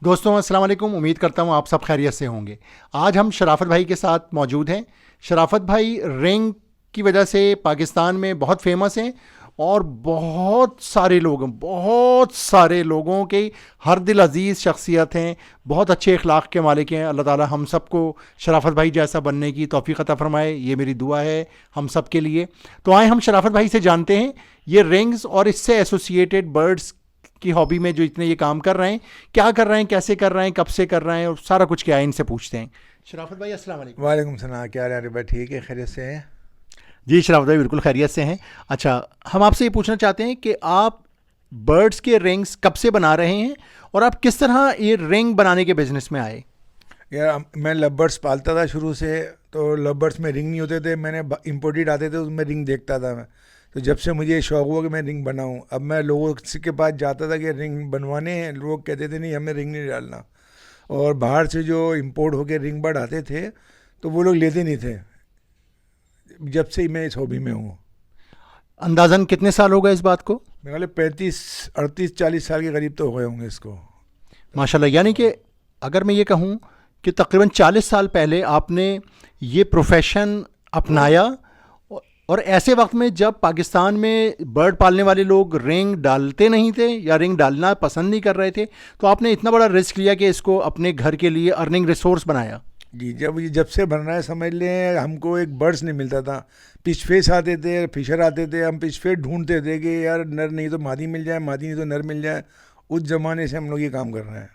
दोस्तों अस्सलाम वालेकुम। उम्मीद करता हूँ आप सब खैरियत से होंगे। आज हम शराफत भाई के साथ मौजूद हैं। शराफत भाई रिंग की वजह से पाकिस्तान में बहुत फेमस हैं और बहुत सारे लोगों के हर दिल अजीज़ शख्सियत हैं। बहुत अच्छे अखलाक के मालिक हैं। अल्लाह ताला हम सबको शराफत भाई जैसा बनने की तौफीक अता फरमाए, ये मेरी दुआ है हम सब के लिए। तो आए हम शराफत भाई से जानते हैं ये रिंग्स और इससे एसोसिएटेड बर्ड्स की हॉबी में जो इतने ये काम कर रहे हैं, क्या कर रहे हैं, कैसे कर रहे हैं, कब से कर रहे हैं, और सारा कुछ क्या है इनसे पूछते हैं। शराफत भाई अस्सलाम वालेकुम। वालेकुम सलाम। क्या हाल है भाई? ठीक है, खैरियत से हैं? जी शराफत भाई बिल्कुल खैरियत से हैं। अच्छा, हम आपसे ये पूछना चाहते हैं कि आप बर्ड्स के रिंग्स कब से बना रहे हैं और आप किस तरह ये रिंग बनाने के बिजनेस में आए। यार मैं लव बर्ड्स पालता था शुरू से। तो लव बर्ड्स में रिंग नहीं होते थे, मैंने इम्पोर्टेड आते थे, उसमें रिंग देखता था मैं। तो जब से मुझे शौक हुआ कि मैं रिंग बनाऊं, अब मैं लोगों के पास जाता था कि रिंग बनवाने हैं, लोग कहते थे नहीं हमें रिंग नहीं डालना। और बाहर से जो इम्पोर्ट होके रिंग बर्ड आते थे तो वो लोग लेते नहीं थे। जब से ही मैं इस हॉबी में हूँ। अंदाजन कितने साल हो गए इस बात को। मेरे ख्याल 35 38 40 साल के करीब तो हो गए होंगे इसको। माशाल्लाह, यानी कि अगर मैं ये कहूँ कि तकरीबन 40 साल पहले आपने ये प्रोफेशन अपनाया, और ऐसे वक्त में जब पाकिस्तान में बर्ड पालने वाले लोग रिंग डालते नहीं थे या रिंग डालना पसंद नहीं कर रहे थे, तो आपने इतना बड़ा रिस्क लिया कि इसको अपने घर के लिए अर्निंग रिसोर्स बनाया। जी, जब से बन रहा है समझ लें, हमको एक बर्ड्स नहीं मिलता था। पिच फेस आते थे, फिशर आते थे, हम पिच फेस ढूंढते थे कि यार नर नहीं तो मादी मिल जाए, मादी नहीं तो नर मिल जाए। उस ज़माने से हम लोग ये काम कर रहे हैं।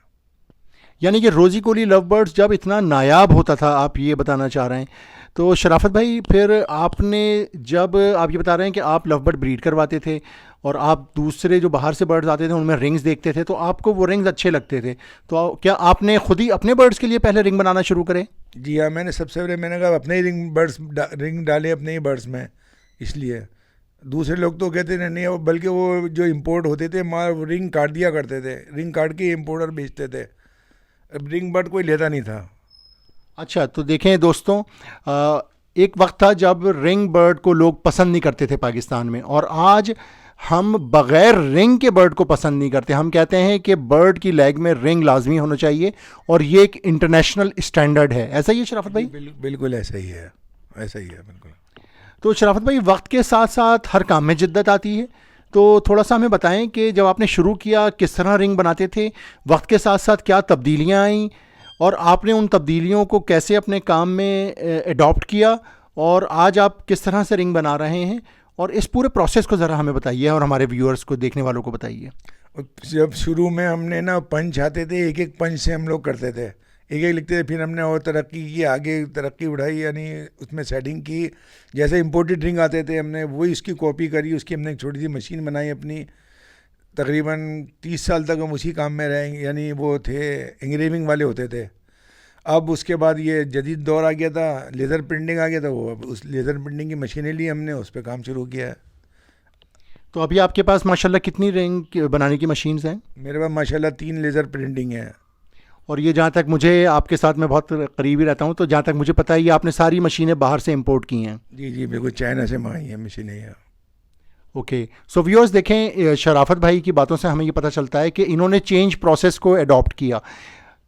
यानी कि रोजी कोली लव बर्ड्स जब इतना नायाब होता था, आप ये बताना चाह रहे हैं। तो शराफत भाई फिर आपने, जब आप ये बता रहे हैं कि आप लव बर्ड ब्रीड करवाते थे और आप दूसरे जो बाहर से बर्ड्स आते थे उनमें रिंग्स देखते थे, तो आपको वो रिंग्स अच्छे लगते थे, तो क्या आपने खुद ही अपने बर्ड्स के लिए पहले रिंग बनाना शुरू करे। जी हाँ, मैंने सबसे पहले मैंने कहा अपने ही रिंग डाले अपने ही बर्ड्स में। इसलिए दूसरे लोग तो कहते थे नहीं, बल्कि वो जो इम्पोर्ट होते थे मार रिंग काट दिया करते थे, रिंग काट के इम्पोर्टर बेचते थे। अब रिंग बर्ड कोई लेता नहीं था। अच्छा, तो देखें दोस्तों, एक वक्त था जब रिंग बर्ड को लोग पसंद नहीं करते थे पाकिस्तान में, और आज हम बग़ैर रिंग के बर्ड को पसंद नहीं करते। हम कहते हैं कि बर्ड की लेग में रिंग लाजमी होना चाहिए और ये एक इंटरनेशनल स्टैंडर्ड है। ऐसा ही है शराफत भाई। बिल्कुल ऐसा ही है, ऐसा ही है बिल्कुल। तो शराफत भाई, वक्त के साथ साथ हर काम में जिद्दत आती है, तो थोड़ा सा हमें बताएं कि जब आपने शुरू किया किस तरह रिंग बनाते थे, वक्त के साथ साथ क्या तब्दीलियां आईं और आपने उन तब्दीलियों को कैसे अपने काम में अडॉप्ट किया, और आज आप किस तरह से रिंग बना रहे हैं, और इस पूरे प्रोसेस को ज़रा हमें बताइए और हमारे व्यूअर्स को, देखने वालों को बताइए। और जब शुरू में हमने ना पंच आते थे, एक एक पंच से हम लोग करते थे, एक एक लिखते थे। फिर हमने और तरक्की की, आगे तरक्की बढ़ाई, यानी उसमें सेटिंग की। जैसे इम्पोर्टेड रिंग आते थे हमने वही उसकी कॉपी करी, उसकी हमने एक छोटी सी मशीन बनाई अपनी। तकरीबन 30 साल तक हम उसी काम में रहेंगे, यानी वो थे इंग्रेविंग वाले होते थे। अब उसके बाद ये जदीद दौर आ गया था, लेज़र प्रिंटिंग आ गया था, वो अब उस लेज़र प्रिंटिंग की मशीनें ली हमने, उस पर काम शुरू किया है। तो अभी आपके पास माशाल्लाह कितनी रिंग बनाने की मशीन्स हैं। मेरे पास माशाल्लाह 3 लेज़र प्रिंटिंग है। और ये जहाँ तक मुझे, आपके साथ मैं बहुत करीबी रहता हूँ, तो जहाँ तक मुझे पता है ये आपने सारी मशीनें बाहर से इंपोर्ट की हैं। जी जी बिल्कुल, चाइना से मंगाई है मशीनें ये। ओके, सो व्यूअर्स देखें, शराफत भाई की बातों से हमें ये पता चलता है कि इन्होंने चेंज प्रोसेस को अडॉप्ट किया।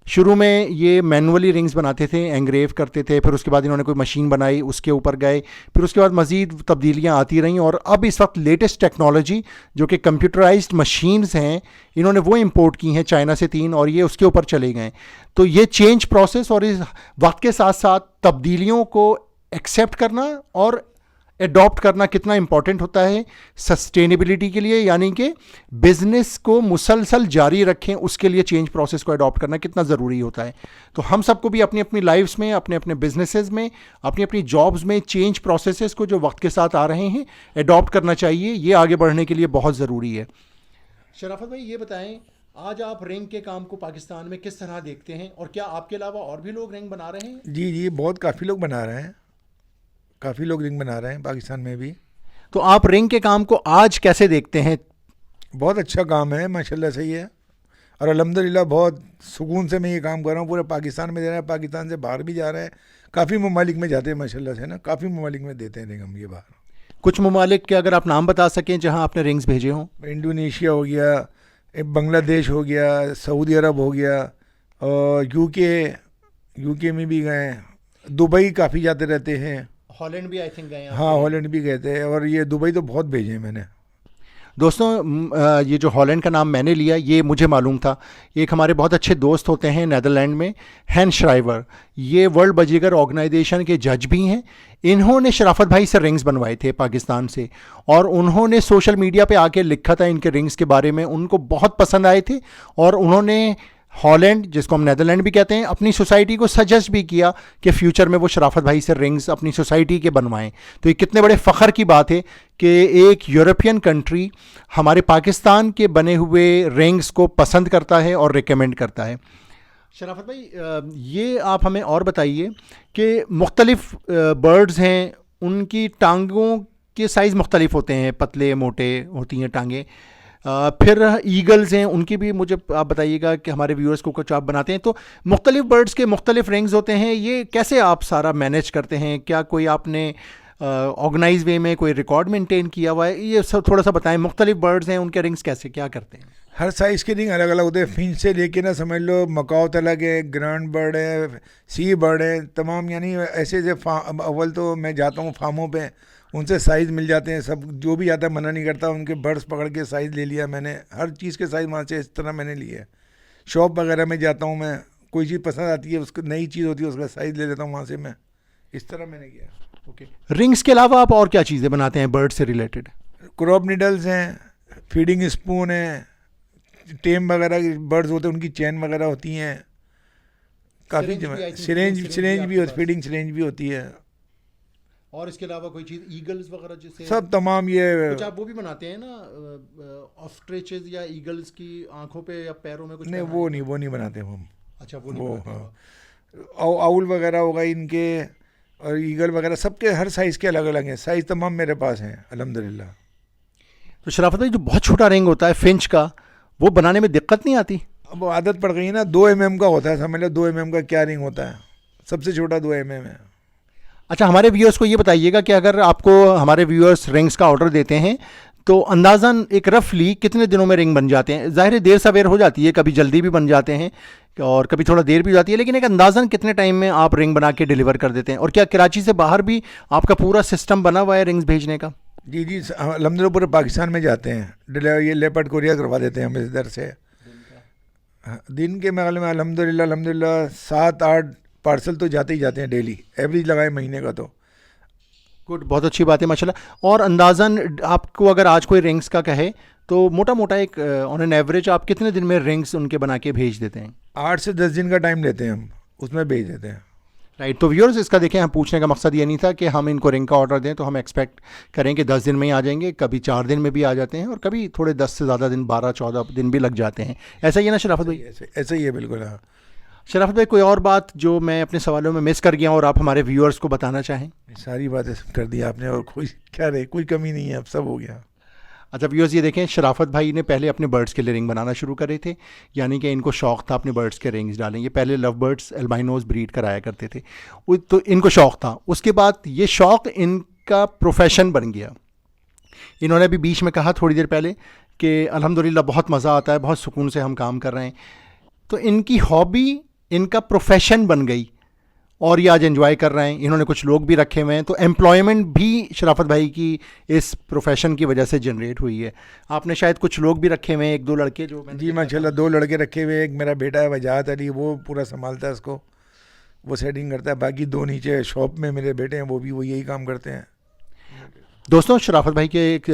शुरू में ये मैनुअली रिंग्स बनाते थे, एंग्रेव करते थे, फिर उसके बाद इन्होंने कोई मशीन बनाई, उसके ऊपर गए, फिर उसके बाद मज़ीद तब्दीलियाँ आती रहीं, और अब इस वक्त लेटेस्ट टेक्नोलॉजी जो कि कंप्यूटराइज्ड मशीन्स हैं, इन्होंने वो इंपोर्ट की हैं चाइना से 3, और ये उसके ऊपर चले गए। तो ये चेंज प्रोसेस और इस वक्त के साथ साथ तब्दीलियों को एक्सेप्ट करना और एडॉप्ट करना कितना इंपॉर्टेंट होता है सस्टेनेबिलिटी के लिए, यानी कि बिजनेस को मुसलसल जारी रखें उसके लिए चेंज प्रोसेस को अडॉप्ट करना कितना ज़रूरी होता है। तो हम सबको भी अपनी अपनी लाइफ्स में, अपने अपने बिजनेसेस में, अपनी अपनी जॉब्स में चेंज प्रोसेसेस को जो वक्त के साथ आ रहे हैं अडॉप्ट करना चाहिए। ये आगे बढ़ने के लिए बहुत ज़रूरी है। शराफत भाई ये बताएं, आज आप रिंग के काम को पाकिस्तान में किस तरह देखते हैं, और क्या आपके अलावा और भी लोग रिंग बना रहे हैं। जी जी, बहुत काफ़ी लोग बना रहे हैं, काफ़ी लोग रिंग बना रहे हैं पाकिस्तान में भी। तो आप रिंग के काम को आज कैसे देखते हैं। बहुत अच्छा काम है माशाल्लाह, सही है। और अल्हम्दुलिल्लाह बहुत सुकून से मैं ये काम कर रहा हूँ। पूरे पाकिस्तान में दे रहा है, पाकिस्तान से बाहर भी जा रहा है, काफ़ी ममालिक में जाते हैं माशाल्लाह से ना, काफ़ी ममालिक में देते हैं रिंग हम ये बाहर। कुछ ममालिक के अगर आप नाम बता सकें जहां आपने रिंग्स भेजे हों। इंडोनेशिया हो गया, बांग्लादेश हो गया, सऊदी अरब हो गया, और यूके में भी गए, दुबई काफ़ी जाते रहते हैं। हॉलैंड भी आई थिंक गए हैं। हाँ, हॉलैंड भी गए थे, और ये दुबई तो बहुत भेजे हैं मैंने। दोस्तों ये जो हॉलैंड का नाम मैंने लिया ये मुझे मालूम था। एक हमारे बहुत अच्छे दोस्त होते हैं नेदरलैंड में, हैन श्राइवर, ये वर्ल्ड बाजीगर ऑर्गेनाइजेशन के जज भी हैं। इन्होंने शराफत भाई से रिंग्स बनवाए थे पाकिस्तान से, और उन्होंने सोशल मीडिया पे आके लिखा था इनके रिंग्स के बारे में, उनको बहुत पसंद आए थे। और उन्होंने हॉलैंड, जिसको हम नेदरलैंड भी कहते हैं, अपनी सोसाइटी को सजेस्ट भी किया कि फ्यूचर में वो शराफत भाई से रिंग्स अपनी सोसाइटी के बनवाएं। तो ये कितने बड़े फ़ख्र की बात है कि एक यूरोपियन कंट्री हमारे पाकिस्तान के बने हुए रिंग्स को पसंद करता है और रिकमेंड करता है। शराफत भाई ये आप हमें और बताइए कि मुख्तलिफ बर्ड्स हैं, उनकी टांगों के साइज़ मुख्तलिफ होते हैं, पतले मोटे होती हैं टांगें। फिर ईगल्स हैं, उनकी भी मुझे आप बताइएगा कि हमारे व्यूअर्स को कुछ आप बनाते हैं तो मुख्तलिफ बर्ड्स के मुख्तलिफ रिंग्स होते हैं, ये कैसे आप सारा मैनेज करते हैं? क्या कोई आपने ऑर्गेनाइज वे में कोई रिकॉर्ड मेंटेन किया हुआ है? ये सब थोड़ा सा बताएं। मुख्तलिफ बर्ड्स हैं, उनके रिंग्स कैसे क्या करते हैं? हर साइज़ के रिंग अलग अलग होते हैं, फिंच से लेके ना समझ लो मकाओ तलक है, ग्रांड बर्ड है, सी बर्ड है, तमाम। यानी ऐसे जो अव्वल तो मैं जाता हूँ फार्मों पे, उनसे साइज़ मिल जाते हैं सब, जो भी आता है मना नहीं करता, उनके बर्ड्स पकड़ के साइज़ ले लिया मैंने, हर चीज़ के साइज़ वहाँ से इस तरह मैंने लिए है। शॉप वगैरह में जाता हूँ मैं, कोई चीज़ पसंद आती है, उसको नई चीज़ होती है, उसका साइज़ ले लेता हूँ वहाँ से मैं, इस तरह मैंने किया। ओके, रिंग्स के अलावा आप और क्या चीज़ें बनाते हैं बर्ड से रिलेटेड? क्रॉप नीडल्स हैं, फीडिंग स्पून है, टेम वगैरह बर्ड्स होते हैं उनकी चैन वगैरह होती हैं, काफ़ी सिरेंज भी होती, फीडिंग सिरेंज भी होती है। और इसके अलावा कोई चीज़, ईगल्स वगैरह जैसे सब तमाम ये कुछ आप वो भी बनाते हैं ना, ऑस्ट्रिचेस या ईगल्स की आंखों पे या पैरों में कुछ? नहीं, वो नहीं बनाते हम। अच्छा, वो नहीं बनाते। हाँ, आउल वगैरह होगा इनके, और ईगल वगैरह सबके हर साइज़ के अलग अलग हैं, साइज़ तमाम मेरे पास हैं अल्हम्दुलिल्लाह। तो शराफत भाई जो बहुत छोटा रिंग होता है फिंच का, वो बनाने में दिक्कत नहीं आती? अब वो आदत पड़ गई है ना, 2 mm का होता है, समझ लो 2 mm का क्या रिंग होता है, सबसे छोटा 2 mm है। अच्छा, हमारे व्यूअर्स को ये बताइएगा कि अगर आपको हमारे व्यूअर्स रिंग्स का ऑर्डर देते हैं तो अंदाज़न एक रफली कितने दिनों में रिंग बन जाते हैं? ज़ाहिर है देर सवेर हो जाती है, कभी जल्दी भी बन जाते हैं और कभी थोड़ा देर भी हो जाती है, लेकिन एक अंदाज़न कितने टाइम में आप रिंग बना के डिलीवर कर देते हैं? और क्या कराची से बाहर भी आपका पूरा सिस्टम बना हुआ है रिंग्स भेजने का? जी अल्हम्दुलिल्लाह पूरे पाकिस्तान में जाते हैं डिलीवर, ये लेपर्ड कोरियर करवा देते हैं हम इधर से। दिन के महल में अल्हम्दुलिल्लाह 7-8 पार्सल तो जाते ही जाते हैं डेली, एवरेज लगाए महीने का तो। गुड, बहुत अच्छी बात है माशाल्लाह। और अंदाज़न आपको अगर आज कोई रिंग्स का कहे तो मोटा मोटा एक ऑन एन एवरेज आप कितने दिन में रिंग्स उनके बना के भेज देते हैं? 8 से 10 दिन का टाइम लेते हैं हम, उसमें भेज देते हैं। राइट। तो व्यूअर्स, इसका देखें, हम पूछने का मकसद ये नहीं था कि हम इनको रिंग का ऑर्डर दें तो हम एक्सपेक्ट करें कि 10 दिन में ही आ जाएंगे, कभी 4 दिन में भी आ जाते हैं और कभी थोड़े 10 से ज़्यादा दिन, 12-14 दिन भी लग जाते हैं। ऐसा ही है ना शराफत भाई? ऐसा ही है बिल्कुल। हाँ शराफत भाई, कोई और बात जो मैं अपने सवालों में मिस कर गया और आप हमारे व्यूअर्स को बताना चाहें? सारी बातें कर दी आपने, और कोई क्या रहे, कोई कमी नहीं है, अब सब हो गया। अच्छा व्यूअर्स, ये देखें, शराफत भाई ने पहले अपने बर्ड्स के लिए रिंग बनाना शुरू करे थे, यानी कि इनको शौक़ था अपने बर्ड्स के रिंग्स डालें। ये पहले लव बर्ड्स एल्बाइनोज ब्रीड कराया करते थे, तो इनको शौक़ था। उसके बाद ये शौक़ इनका प्रोफेशन बन गया। इन्होंने भी बीच में कहा थोड़ी देर पहले कि अल्हम्दुलिल्लाह बहुत मज़ा आता है, बहुत सुकून से हम काम कर रहे हैं। तो इनकी हॉबी इनका प्रोफेशन बन गई और ये आज एंजॉय कर रहे हैं। इन्होंने कुछ लोग भी रखे हुए हैं, तो एम्प्लॉयमेंट भी शराफत भाई की इस प्रोफेशन की वजह से जनरेट हुई है। आपने शायद कुछ लोग भी रखे हुए हैं, 1-2 लड़के जो? जी माशाल्लाह 2 लड़के रखे हुए, एक मेरा बेटा है वजाहत अली, वो पूरा संभालता है इसको, वो सेटिंग करता है। बाकी 2 नीचे शॉप में मेरे बेटे हैं, वो यही काम करते हैं। दोस्तों, शराफत भाई के एक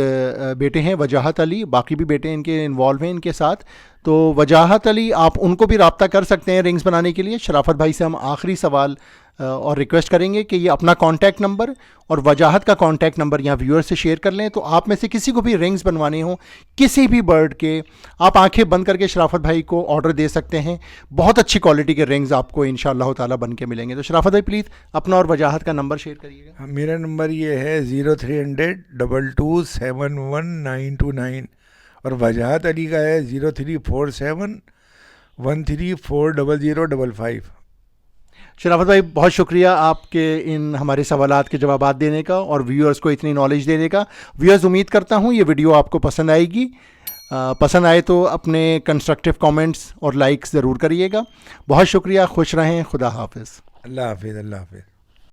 बेटे हैं वजाहत अली, बाकी भी बेटे इनके इन्वॉल्व हैं इनके साथ। तो वजाहत अली, आप उनको भी रब्ता कर सकते हैं रिंग्स बनाने के लिए। शराफत भाई से हम आखिरी सवाल और रिक्वेस्ट करेंगे कि ये अपना कॉन्टैक्ट नंबर और वजाहत का कॉन्टैक्ट नंबर यहाँ व्यूअर से शेयर कर लें। तो आप में से किसी को भी रिंग्स बनवाने हो किसी भी बर्ड के, आप आंखें बंद करके शराफत भाई को ऑर्डर दे सकते हैं। बहुत अच्छी क्वालिटी के रिंग्स आपको इंशाअल्लाह ताला बन के मिलेंगे। तो शराफत भाई प्लीज़ अपना और वजाहत का नंबर शेयर करिएगा। मेरा नंबर ये है 0300 22 71929, और वजाहत अली का है 0347 134005। शराफत भाई, बहुत शुक्रिया आपके इन हमारे सवालात के जवाबात देने का और व्यूअर्स को इतनी नॉलेज देने का। व्यूअर्स, उम्मीद करता हूँ ये वीडियो आपको पसंद आएगी। पसंद आए तो अपने कंस्ट्रक्टिव कमेंट्स और लाइक्स ज़रूर करिएगा। बहुत शुक्रिया, खुश रहें, खुदा हाफिज़। अल्लाह हाफिज़, अल्लाह हाफिज़।